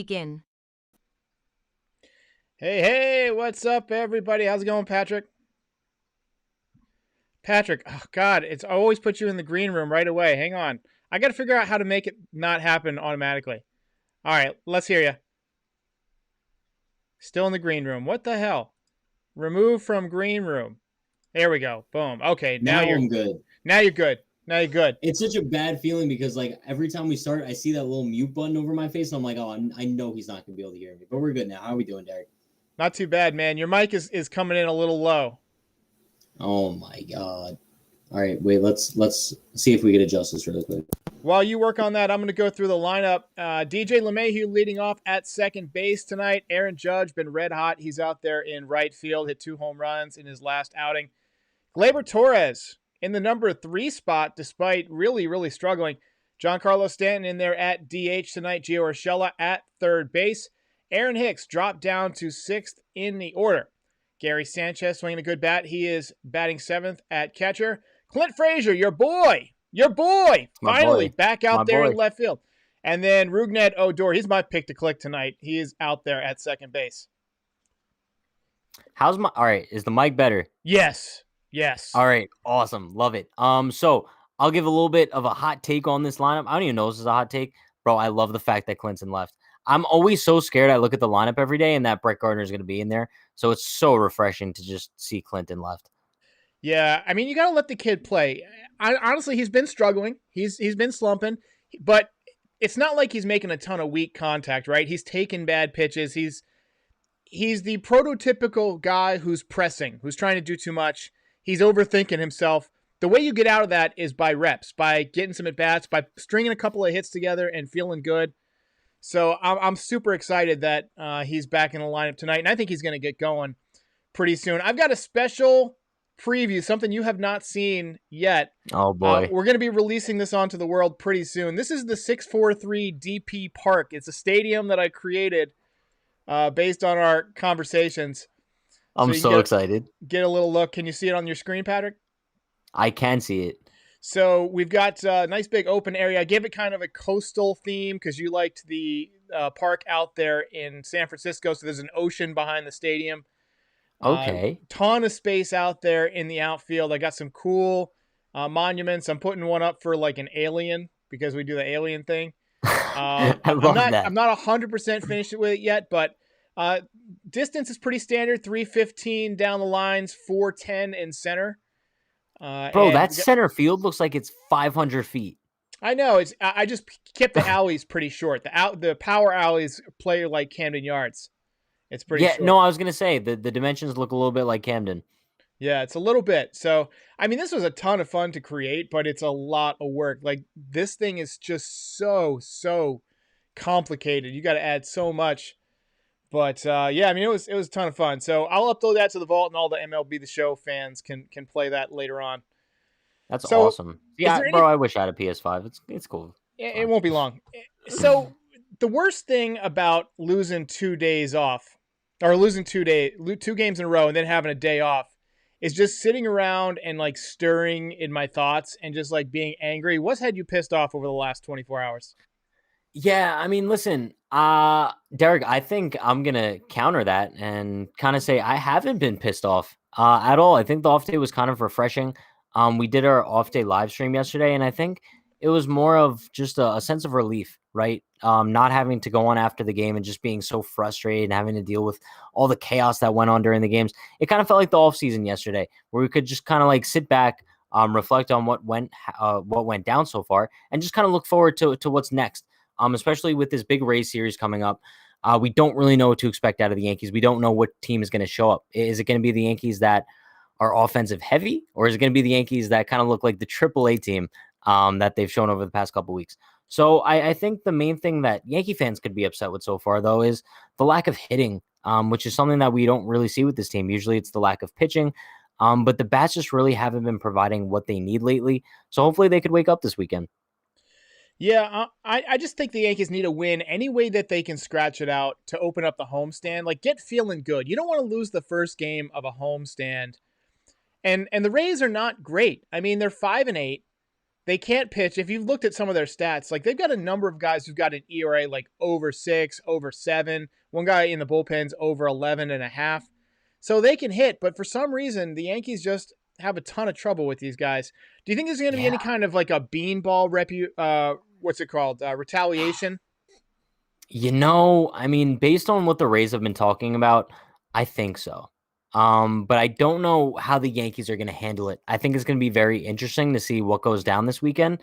Begin. Hey, what's up, everybody? How's it going, Patrick? Patrick, oh, God, I always put you in the green room right away. Hang on. I got to figure out how to make it not happen automatically. All right, let's hear you. Still in the green room. What the hell? Remove from green room. There we go. Boom. Okay, Now I'm good. Now you're good. It's such a bad feeling because, like, every time we start, I see that little mute button over my face, and I'm like, oh, I know he's not going to be able to hear me. But we're good now. How are we doing, Derek? Not too bad, man. Your mic is coming in a little low. Oh, my God. All right, wait, let's see if we can adjust this really quick. While you work on that, I'm going to go through the lineup. DJ LeMahieu leading off at second base tonight. Aaron Judge been red hot. He's out there in right field, hit 2 home runs in his last outing. Gleyber Torres in the number 3 spot, despite really struggling. Giancarlo Stanton in there at DH tonight. Gio Urshela at third base. Aaron Hicks dropped down to 6th in the order. Gary Sanchez swinging a good bat. He is batting 7th at catcher. Clint Frazier, your boy, finally back out there in left field. And then Rougned Odor, he's my pick to click tonight. He is out there at second base. All right, is the mic better? Yes. All right, awesome. Love it. So I'll give a little bit of a hot take on this lineup. I don't even know if this is a hot take. Bro, I love the fact that Clinton left. I'm always so scared. I look at the lineup every day and that Brett Gardner is going to be in there. So it's so refreshing to just see Clinton left. Yeah, I mean, you got to let the kid play. Honestly, he's been struggling. He's been slumping, but it's not like he's making a ton of weak contact, right? He's taking bad pitches. He's the prototypical guy who's pressing, who's trying to do too much. He's overthinking himself. The way you get out of that is by reps, by getting some at-bats, by stringing a couple of hits together and feeling good. So I'm super excited that he's back in the lineup tonight, and I think he's going to get going pretty soon. I've got a special preview, something you have not seen yet. Oh, boy. We're going to be releasing this onto the world pretty soon. This is the 643 DP Park. It's a stadium that I created based on our conversations. I'm so excited. Get a little look. Can you see it on your screen, Patrick? I can see it. So we've got a nice big open area. I gave it kind of a coastal theme because you liked the park out there in San Francisco. So there's an ocean behind the stadium. Okay. Ton of space out there in the outfield. I got some cool monuments. I'm putting one up for like an alien because we do the alien thing. I love that. I'm not 100% finished with it yet, but distance is pretty standard. 315 down the lines, 410 in center. Bro, that center field looks like it's 500 feet. I know. I just kept the alleys pretty short. The power alleys play like Camden Yards. It's pretty short. No, I was going to say, the dimensions look a little bit like Camden. Yeah, it's a little bit. So, I mean, this was a ton of fun to create, but it's a lot of work. Like, this thing is just so complicated. You got to add so much. But, yeah, I mean, it was a ton of fun. So, I'll upload that to the vault, and all the MLB The Show fans can play that later on. That's awesome. Yeah, bro, I wish I had a PS5. It's cool. It won't be long. So, the worst thing about losing 2 days off, or losing 2 games in a row and then having a day off, is just sitting around and like stirring in my thoughts and just like being angry. What's had you pissed off over the last 24 hours? Yeah, I mean, listen, Derek, I think I'm going to counter that and kind of say I haven't been pissed off at all. I think the off day was kind of refreshing. We did our off day live stream yesterday, and I think it was more of just a sense of relief, right? Not having to go on after the game and just being so frustrated and having to deal with all the chaos that went on during the games. It kind of felt like the off season yesterday, where we could just kind of like sit back, reflect on what went down so far, and just kind of look forward to what's next. Especially with this big Rays series coming up. We don't really know what to expect out of the Yankees. We don't know what team is going to show up. Is it going to be the Yankees that are offensive heavy, or is it going to be the Yankees that kind of look like the AAA team that they've shown over the past couple weeks? So I think the main thing that Yankee fans could be upset with so far, though, is the lack of hitting, which is something that we don't really see with this team. Usually it's the lack of pitching, but the bats just really haven't been providing what they need lately. So hopefully they could wake up this weekend. Yeah, I just think the Yankees need a win any way that they can scratch it out to open up the homestand. Like, get feeling good. You don't want to lose the first game of a homestand. And the Rays are not great. I mean, they're 5-8. they can't pitch. If you've looked at some of their stats, like they've got a number of guys who've got an ERA like over 6, over 7. One guy in the bullpen's over 11.5. So they can hit, but for some reason, the Yankees just have a ton of trouble with these guys. Do you think there's going to be any kind of like a beanball retaliation? I mean, based on what the Rays have been talking about, I think so. But I don't know how the Yankees are going to handle it. I think it's going to be very interesting to see what goes down this weekend.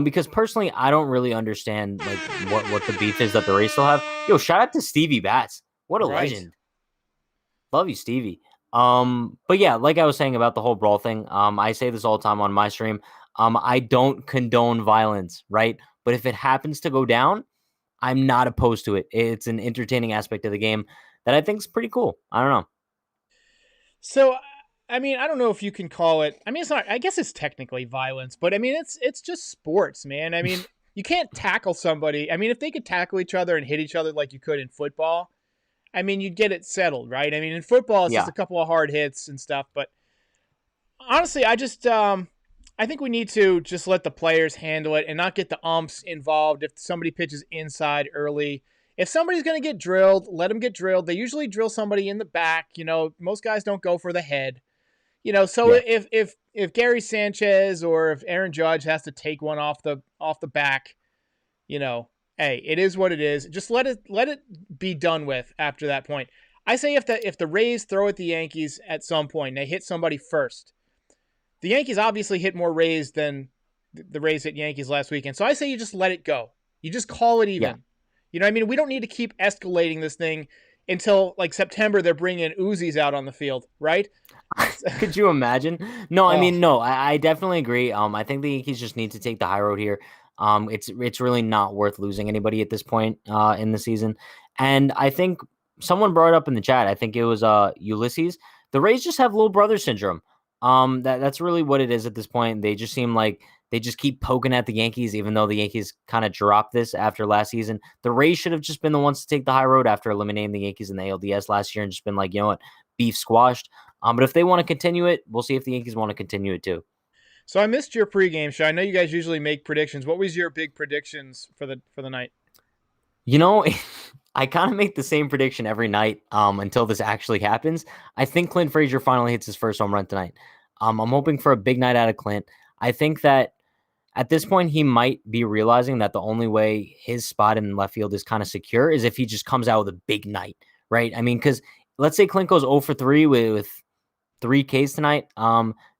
Because personally, I don't really understand like what the beef is that the Rays still have. Yo, shout out to Stevie Bats. What a legend. Love you, Stevie. But yeah, like I was saying about the whole brawl thing, I say this all the time on my stream. I don't condone violence, right? But if it happens to go down, I'm not opposed to it. It's an entertaining aspect of the game that I think is pretty cool. I don't know. So, I mean, I don't know if you can call it. I mean, it's not. I guess it's technically violence, but I mean, it's just sports, man. I mean, you can't tackle somebody. I mean, if they could tackle each other and hit each other like you could in football, I mean, you'd get it settled, right? I mean, in football, it's just a couple of hard hits and stuff. But honestly, I think we need to just let the players handle it and not get the umps involved. If somebody pitches inside early, if somebody's going to get drilled, let them get drilled. They usually drill somebody in the back. Most guys don't go for the head. So if Gary Sanchez or if Aaron Judge has to take one off the back, hey, it is what it is. Just let it be done with after that point. I say if the Rays throw at the Yankees at some point, and they hit somebody first. The Yankees obviously hit more Rays than the Rays hit Yankees last weekend. So I say you just let it go. You just call it even. Yeah. You know what I mean? We don't need to keep escalating this thing until like September they're bringing Uzis out on the field, right? Could you imagine? No, I mean, no, I definitely agree. I think the Yankees just need to take the high road here. It's really not worth losing anybody at this point in the season. And I think someone brought it up in the chat. I think it was Ulysses. The Rays just have little brother syndrome. That's really what it is at this point. They just seem like they just keep poking at the Yankees, even though the Yankees kind of dropped this after last season. The Rays should have just been the ones to take the high road after eliminating the Yankees in the ALDS last year and just been like, you know what, beef squashed. But if they want to continue it, we'll see if the Yankees want to continue it too. So I missed your pregame show. I know you guys usually make predictions. What was your big predictions for the night? I kind of make the same prediction every night until this actually happens. I think Clint Frazier finally hits his first home run tonight. I'm hoping for a big night out of Clint. I think that at this point, he might be realizing that the only way his spot in left field is kind of secure is if he just comes out with a big night, right? I mean, because let's say Clint goes 0 for 3 with 3 Ks tonight.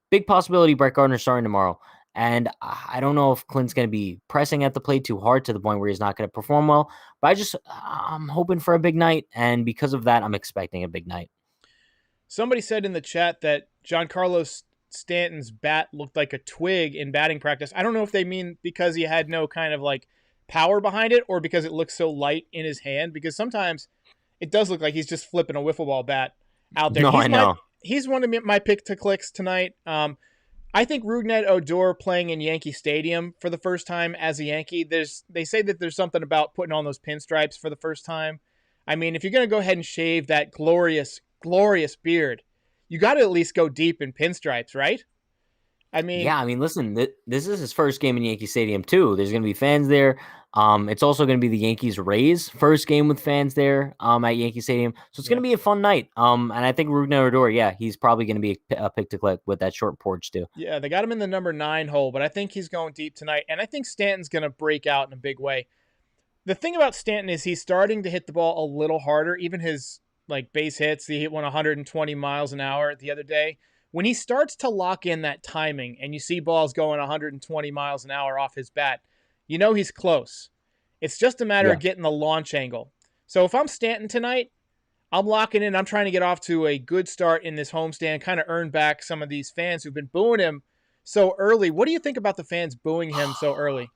Big possibility Brett Gardner's starting tomorrow. And I don't know if Clint's going to be pressing at the plate too hard to the point where he's not going to perform well. But I'm hoping for a big night. And because of that, I'm expecting a big night. Somebody said in the chat that Giancarlo Stanton's bat looked like a twig in batting practice. I don't know if they mean because he had no kind of like power behind it or because it looks so light in his hand. Because sometimes it does look like he's just flipping a wiffle ball bat out there. No, I know. He's one of my pick to clicks tonight. I think Rougned Odor playing in Yankee Stadium for the first time as a Yankee. They say that there's something about putting on those pinstripes for the first time. I mean, if you're going to go ahead and shave that glorious, glorious beard, you got to at least go deep in pinstripes, right? I mean, listen, this is his first game in Yankee Stadium too. There's going to be fans there. It's also going to be the Yankees Rays first game with fans there at Yankee Stadium. So it's going to be a fun night. And I think Rougned Odor, he's probably going to be a pick to click with that short porch too. Yeah, they got him in the number 9 hole, but I think he's going deep tonight. And I think Stanton's going to break out in a big way. The thing about Stanton is he's starting to hit the ball a little harder. Even his base hits, he hit one 120 miles an hour the other day. When he starts to lock in that timing and you see balls going 120 miles an hour off his bat, you know he's close. It's just a matter of getting the launch angle. So if I'm Stanton tonight, I'm locking in. I'm trying to get off to a good start in this homestand, kind of earn back some of these fans who've been booing him so early. What do you think about the fans booing him so early?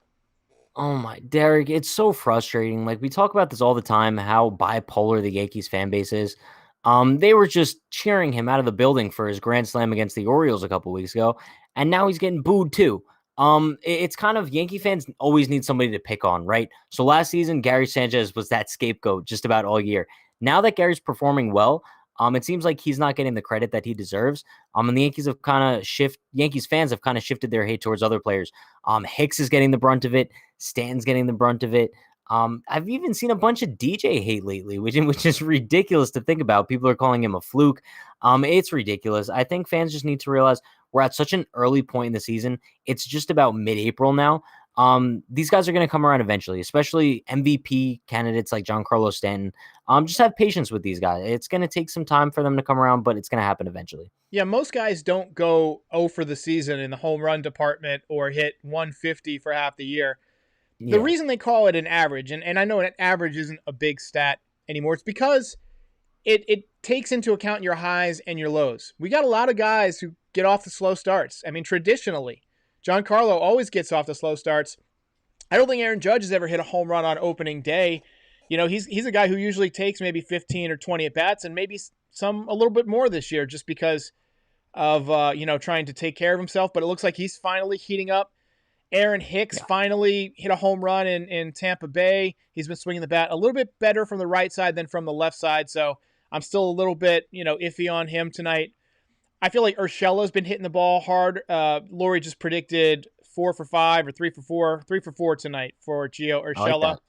Oh my, Derek, it's so frustrating. We talk about this all the time, how bipolar the Yankees fan base is. They were just cheering him out of the building for his grand slam against the Orioles a couple weeks ago, and now he's getting booed too. It's kind of Yankee fans always need somebody to pick on, right? So last season, Gary Sanchez was that scapegoat just about all year. Now that Gary's performing well, It seems like he's not getting the credit that he deserves. And the Yankees fans have kind of shifted their hate towards other players. Hicks is getting the brunt of it. Stanton's getting the brunt of it. I've even seen a bunch of DJ hate lately, which is ridiculous to think about. People are calling him a fluke. It's ridiculous. I think fans just need to realize we're at such an early point in the season. It's just about mid-April now. These guys are going to come around eventually, especially MVP candidates like Giancarlo Stanton. Just have patience with these guys. It's going to take some time for them to come around, but it's going to happen eventually. Yeah, most guys don't go 0 for the season in the home run department or hit 150 for half the year. The reason they call it an average, and I know an average isn't a big stat anymore, it's because it takes into account your highs and your lows. We got a lot of guys who get off the slow starts. I mean, traditionally, Giancarlo always gets off the slow starts. I don't think Aaron Judge has ever hit a home run on opening day. You know, he's a guy who usually takes maybe 15 or 20 at-bats and maybe a little bit more this year just because of, trying to take care of himself. But it looks like he's finally heating up. Aaron Hicks finally hit a home run in Tampa Bay. He's been swinging the bat a little bit better from the right side than from the left side. So I'm still a little bit, iffy on him tonight. I feel like Urshela's been hitting the ball hard. Lori just predicted 4 for 5 or 3 for 4, 3 for 4 tonight for Gio Urshela. Like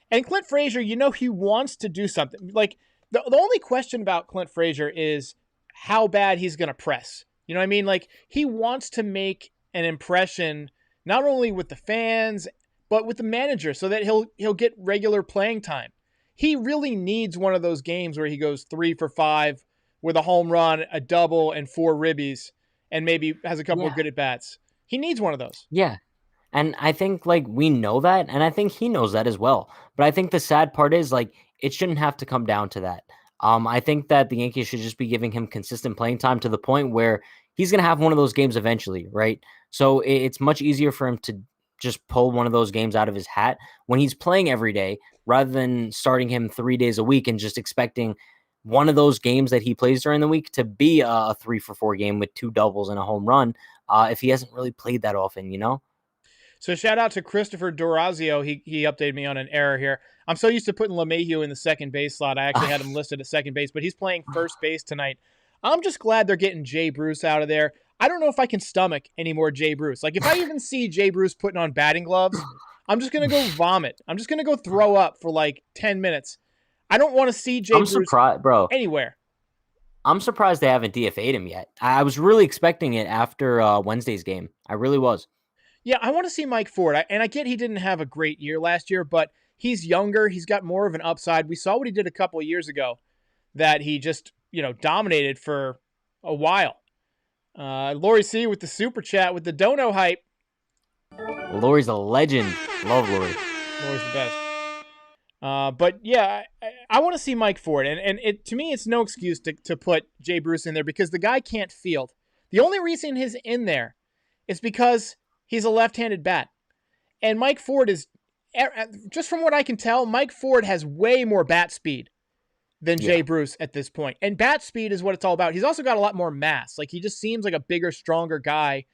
and Clint Frazier, he wants to do something. Like the only question about Clint Frazier is how bad he's going to press. You know what I mean? Like he wants to make an impression not only with the fans, but with the manager so that he'll get regular playing time. He really needs one of those games where he goes 3 for 5 with a home run, a double, and 4 ribbies, and maybe has a couple of good at-bats. He needs one of those. Yeah. And I think, we know that, and I think he knows that as well. But I think the sad part is, it shouldn't have to come down to that. I think that the Yankees should just be giving him consistent playing time to the point where he's going to have one of those games eventually, right? So it's much easier for him to just pull one of those games out of his hat when he's playing every day rather than starting him 3 days a week and just expecting one of those games that he plays during the week to be a 3 for 4 game with 2 doubles and a home run if he hasn't really played that often, So shout out to Christopher Dorazio. He updated me on an error here. I'm so used to putting LeMahieu in the second base slot. I actually had him listed at second base, but he's playing first base tonight. I'm just glad they're getting Jay Bruce out of there. I don't know if I can stomach any more Jay Bruce. Like if I even see Jay Bruce putting on batting gloves, I'm just going to go vomit. I'm just going to go throw up for 10 minutes. I don't want to see Jay Bruce surprised, bro. Anywhere. I'm surprised they haven't DFA'd him yet. I was really expecting it after Wednesday's game. I really was. Yeah, I want to see Mike Ford. And I get he didn't have a great year last year, but he's younger. He's got more of an upside. We saw what he did a couple of years ago that he just, dominated for a while. Lori C with the super chat with the dono hype. Lori's a legend. Love Lori. Lori's the best. But yeah, I want to see Mike Ford. And to me, it's no excuse to put Jay Bruce in there because the guy can't field. The only reason he's in there is because he's a left-handed bat. And Mike Ford is, just from what I can tell, Mike Ford has way more bat speed than Jay Bruce at this point. And bat speed is what it's all about. He's also got a lot more mass. He just seems like a bigger, stronger guy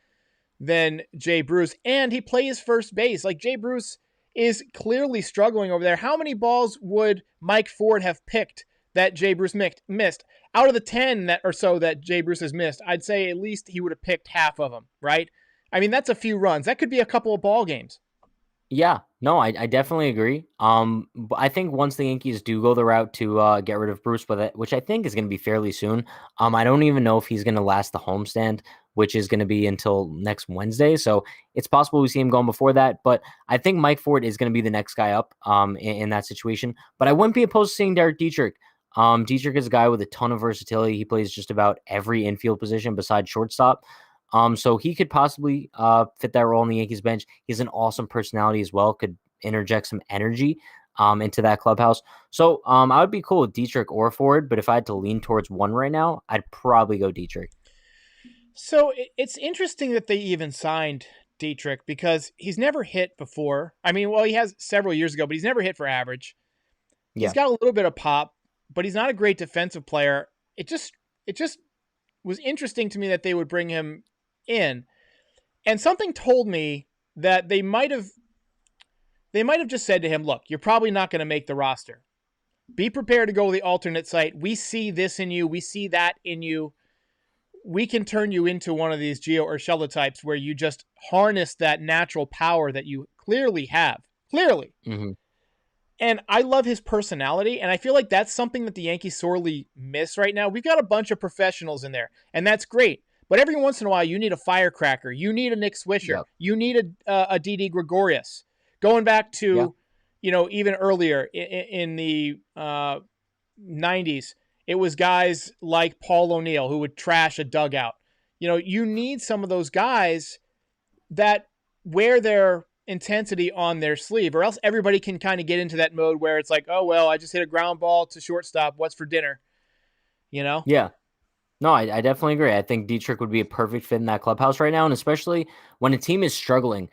than Jay Bruce. And he plays first base. Jay Bruce is clearly struggling over there. How many balls would Mike Ford have picked that Jay Bruce missed? Out of the 10 or so that Jay Bruce has missed, I'd say at least he would have picked half of them, right? I mean, that's a few runs. That could be a couple of ball games. Yeah, no, I definitely agree. But I think once the Yankees do go the route to get rid of Bruce, which I think is going to be fairly soon, I don't even know if he's going to last the homestand, which is going to be until next Wednesday. So it's possible we see him going before that. But I think Mike Ford is going to be the next guy up in that situation. But I wouldn't be opposed to seeing Derek Dietrich. Dietrich is a guy with a ton of versatility. He plays just about every infield position besides shortstop. So he could possibly fit that role on the Yankees bench. He has an awesome personality as well, could interject some energy into that clubhouse. So I would be cool with Dietrich or Ford, but if I had to lean towards one right now, I'd probably go Dietrich. So it's interesting that they even signed Dietrich because he's never hit before. I mean, well, he has several years ago, but he's never hit for average. He's got a little bit of pop, but he's not a great defensive player. It just was interesting to me that they would bring him in. And something told me that they might have just said to him, look, you're probably not going to make the roster. Be prepared to go with the alternate site. We see this in you. We see that in you. We can turn you into one of these Geo Urshela types where you just harness that natural power that you clearly have. Clearly. Mm-hmm. And I love his personality, and I feel like that's something that the Yankees sorely miss right now. We've got a bunch of professionals in there, and that's great. But every once in a while, you need a firecracker. You need a Nick Swisher. Yep. You need a Didi Gregorius. Going back to, even earlier in the 90s, it was guys like Paul O'Neill who would trash a dugout. You need some of those guys that wear their intensity on their sleeve, or else everybody can kind of get into that mode where it's like, oh, well, I just hit a ground ball to shortstop. What's for dinner? Yeah. No, I definitely agree. I think Dietrich would be a perfect fit in that clubhouse right now, and especially when a team is struggling,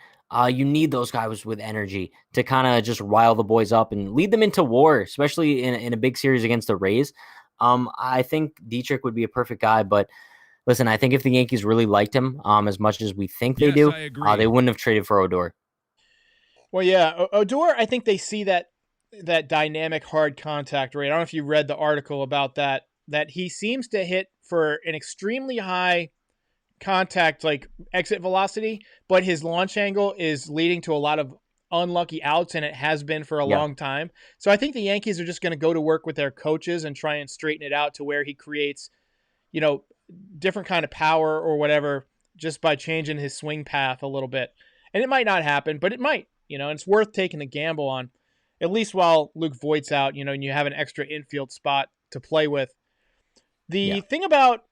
you need those guys with energy to kind of just rile the boys up and lead them into war, especially in a big series against the Rays. I think Dietrich would be a perfect guy, but listen, I think if the Yankees really liked him as much as we think they do, they wouldn't have traded for Odor. Well, yeah, Odor, I think they see that dynamic hard contact rate. I don't know if you read the article about that he seems to hit for an extremely high contact, like exit velocity, but his launch angle is leading to a lot of unlucky outs, and it has been for a long time. So I think the Yankees are just going to go to work with their coaches and try and straighten it out to where he creates, different kind of power or whatever, just by changing his swing path a little bit. And it might not happen, but it might. And it's worth taking a gamble on, at least while Luke Voigt's out, and you have an extra infield spot to play with. The thing about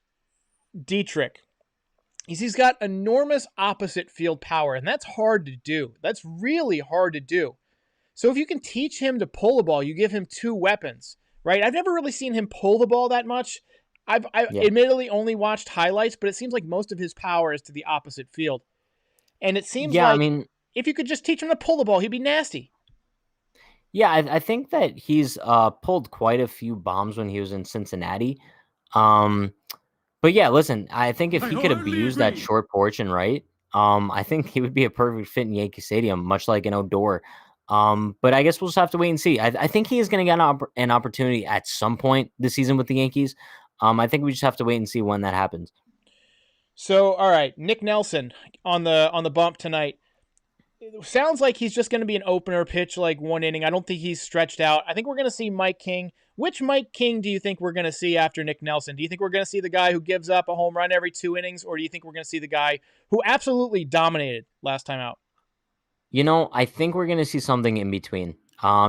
Dietrich is he's got enormous opposite field power, and that's hard to do. That's really hard to do. So if you can teach him to pull the ball, you give him two weapons, right? I've never really seen him pull the ball that much. I've admittedly only watched highlights, but it seems like most of his power is to the opposite field. And it seems if you could just teach him to pull the ball, he'd be nasty. Yeah, I think that he's pulled quite a few bombs when he was in Cincinnati. But yeah, listen, I think if he could abuse that short porch and right, I think he would be a perfect fit in Yankee Stadium, much like an Odor. But I guess we'll just have to wait and see. I think he is going to get an opportunity at some point this season with the Yankees. I think we just have to wait and see when that happens. So, all right, Nick Nelson on the bump tonight. It sounds like he's just going to be an opener pitch, like one inning. I don't think he's stretched out. I think we're going to see Mike King. Which Mike King do you think we're going to see after Nick Nelson? Do you think we're going to see the guy who gives up a home run every 2 innings, or do you think we're going to see the guy who absolutely dominated last time out? I think we're going to see something in between.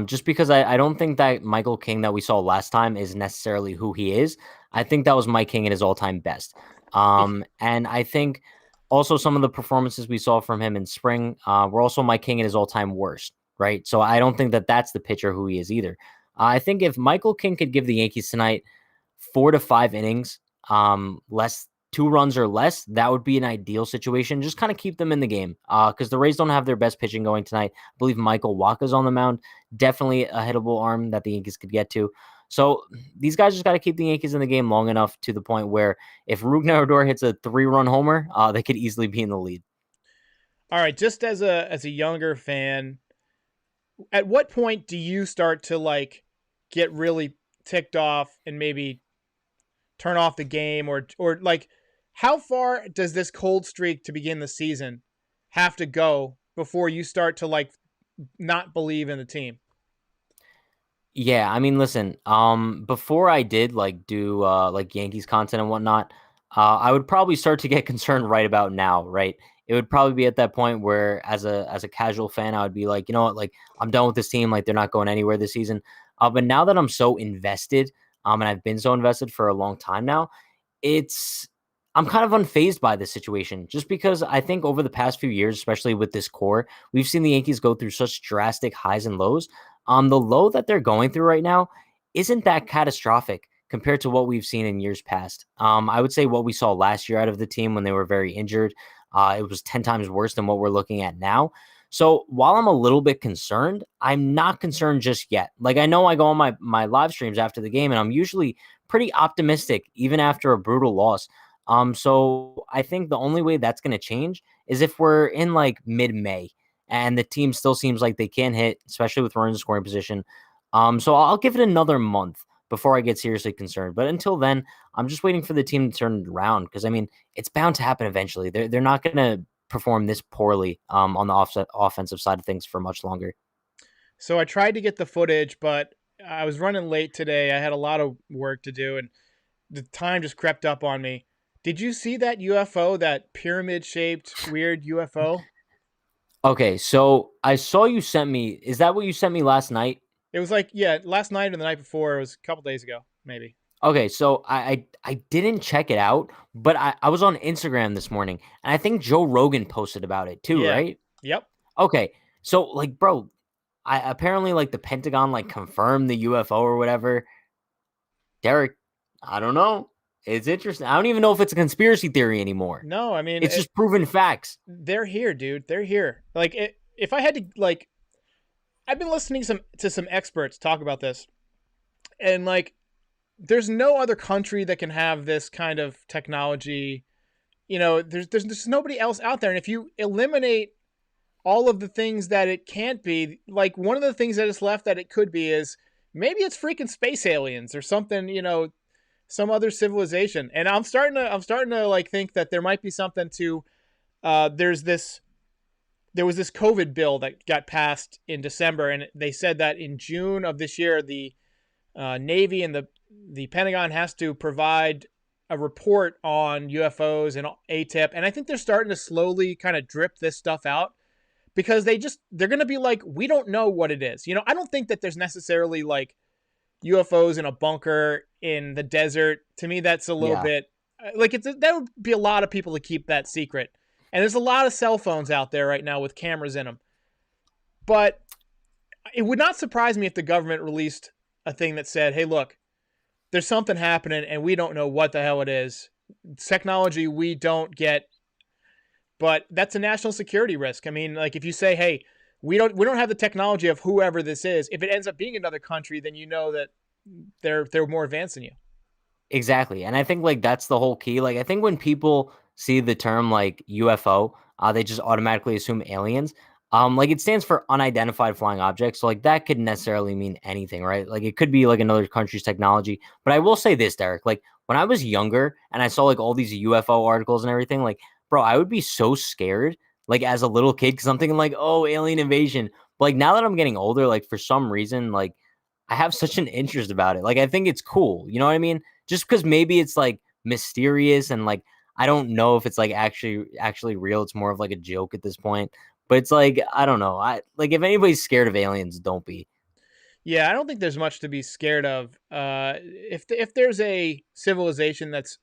Just because I don't think that Michael King that we saw last time is necessarily who he is. I think that was Mike King at his all-time best. And I think also some of the performances we saw from him in spring were also Mike King at his all-time worst, right? So I don't think that that's the pitcher who he is either. I think if Michael King could give the Yankees tonight 4 to 5 innings, less 2 runs or less, that would be an ideal situation. Just kind of keep them in the game because the Rays don't have their best pitching going tonight. I believe Michael Wacha's on the mound. Definitely a hittable arm that the Yankees could get to. So these guys just got to keep the Yankees in the game long enough to the point where if Rougned Odor hits a 3-run homer, they could easily be in the lead. All right, just as a younger fan, at what point do you start to get really ticked off and maybe turn off the game, or how far does this cold streak to begin the season have to go before you start to not believe in the team? Yeah, I mean, listen, before I did do Yankees content and whatnot, I would probably start to get concerned right about now, right? It would probably be at that point where as a casual fan, I would be like, you know what, I'm done with this team, they're not going anywhere this season. But now that I'm so invested, and I've been so invested for a long time now, I'm kind of unfazed by this situation just because I think over the past few years, especially with this core, we've seen the Yankees go through such drastic highs and lows. The low that they're going through right now isn't that catastrophic compared to what we've seen in years past. I would say what we saw last year out of the team when they were very injured, it was 10 times worse than what we're looking at now. So while I'm a little bit concerned, I'm not concerned just yet. I know I go on my live streams after the game, and I'm usually pretty optimistic, even after a brutal loss. So I think the only way that's going to change is if we're in mid-May and the team still seems like they can hit, especially with runners in scoring position. So I'll give it another month before I get seriously concerned. But until then, I'm just waiting for the team to turn it around because I mean it's bound to happen eventually. They're not going to perform this poorly on the offensive side of things for much longer. So I tried to get the footage, but I was running late today. I had a lot of work to do, and the time just crept up on me. Did you see that UFO, that pyramid-shaped weird UFO? Okay, so I saw you sent me. Is that what you sent me last night? It was like, yeah, last night or the night before. It was a couple days ago, maybe. Okay, so I didn't check it out, but I was on Instagram this morning, and I think Joe Rogan posted about it too, Yeah. right? Yep. Okay, so like, bro, I apparently like the Pentagon like confirmed the UFO or whatever. Derek, I don't know. It's interesting. I don't even know if it's a conspiracy theory anymore. No, I mean, It's just proven facts. they're here, dude. They're here. Like, if I had to, like, I've been listening to some experts talk about this, and like, there's no other country that can have this kind of technology. You know, there's nobody else out there, and if you eliminate all of the things that it can't be, like one of the things that is left that it could be is maybe it's freaking space aliens or something. You know, some other civilization. And I'm starting to like think that there might be something to. There was this COVID bill that got passed in December, and they said that in June of this year, the Navy and the Pentagon has to provide a report on UFOs and ATIP, and I think they're starting to slowly kind of drip this stuff out because they're going to be like, we don't know what it is. You know, I don't think that there's necessarily like UFOs in a bunker in the desert. To me, that's a little bit like that would be a lot of people to keep that secret. And there's a lot of cell phones out there right now with cameras in them. But it would not surprise me if the government released a thing that said, hey, look, there's something happening and we don't know what the hell it is. It's technology we don't get, but that's a national security risk. I mean, like if you say, hey, we don't have the technology of whoever this is, if it ends up being another country, then you know that they're more advanced than you. Exactly. And I think like that's the whole key. Like I think when people see the term like UFO, they just automatically assume aliens. Like it stands for unidentified flying objects. So like that could necessarily mean anything, right? Like it could be like another country's technology. But I will say this, Derek, like when I was younger and I saw like all these UFO articles and everything, like, bro, I would be so scared, like as a little kid, because I'm thinking like, oh, alien invasion. But like now that I'm getting older, like for some reason, like I have such an interest about it. Like I think it's cool. You know what I mean? Just because maybe it's like mysterious and like I don't know if it's like actually real. It's more of like a joke at this point. But it's like I don't know. I like if anybody's scared of aliens, don't be. Yeah, I don't think there's much to be scared of. If there's a civilization that's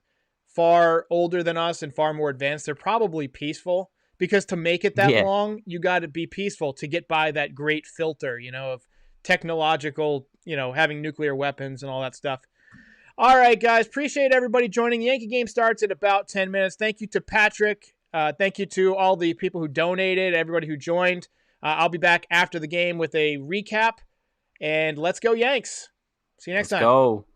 far older than us and far more advanced, they're probably peaceful because to make it that Yeah. long, you got to be peaceful to get by that great filter, you know, of technological, you know, having nuclear weapons and all that stuff. All right, guys. Appreciate everybody joining. The Yankee game starts in about 10 minutes. Thank you to Patrick. Thank you to all the people who donated, everybody who joined. I'll be back after the game with a recap. And let's go, Yanks. See you next time. Let's go.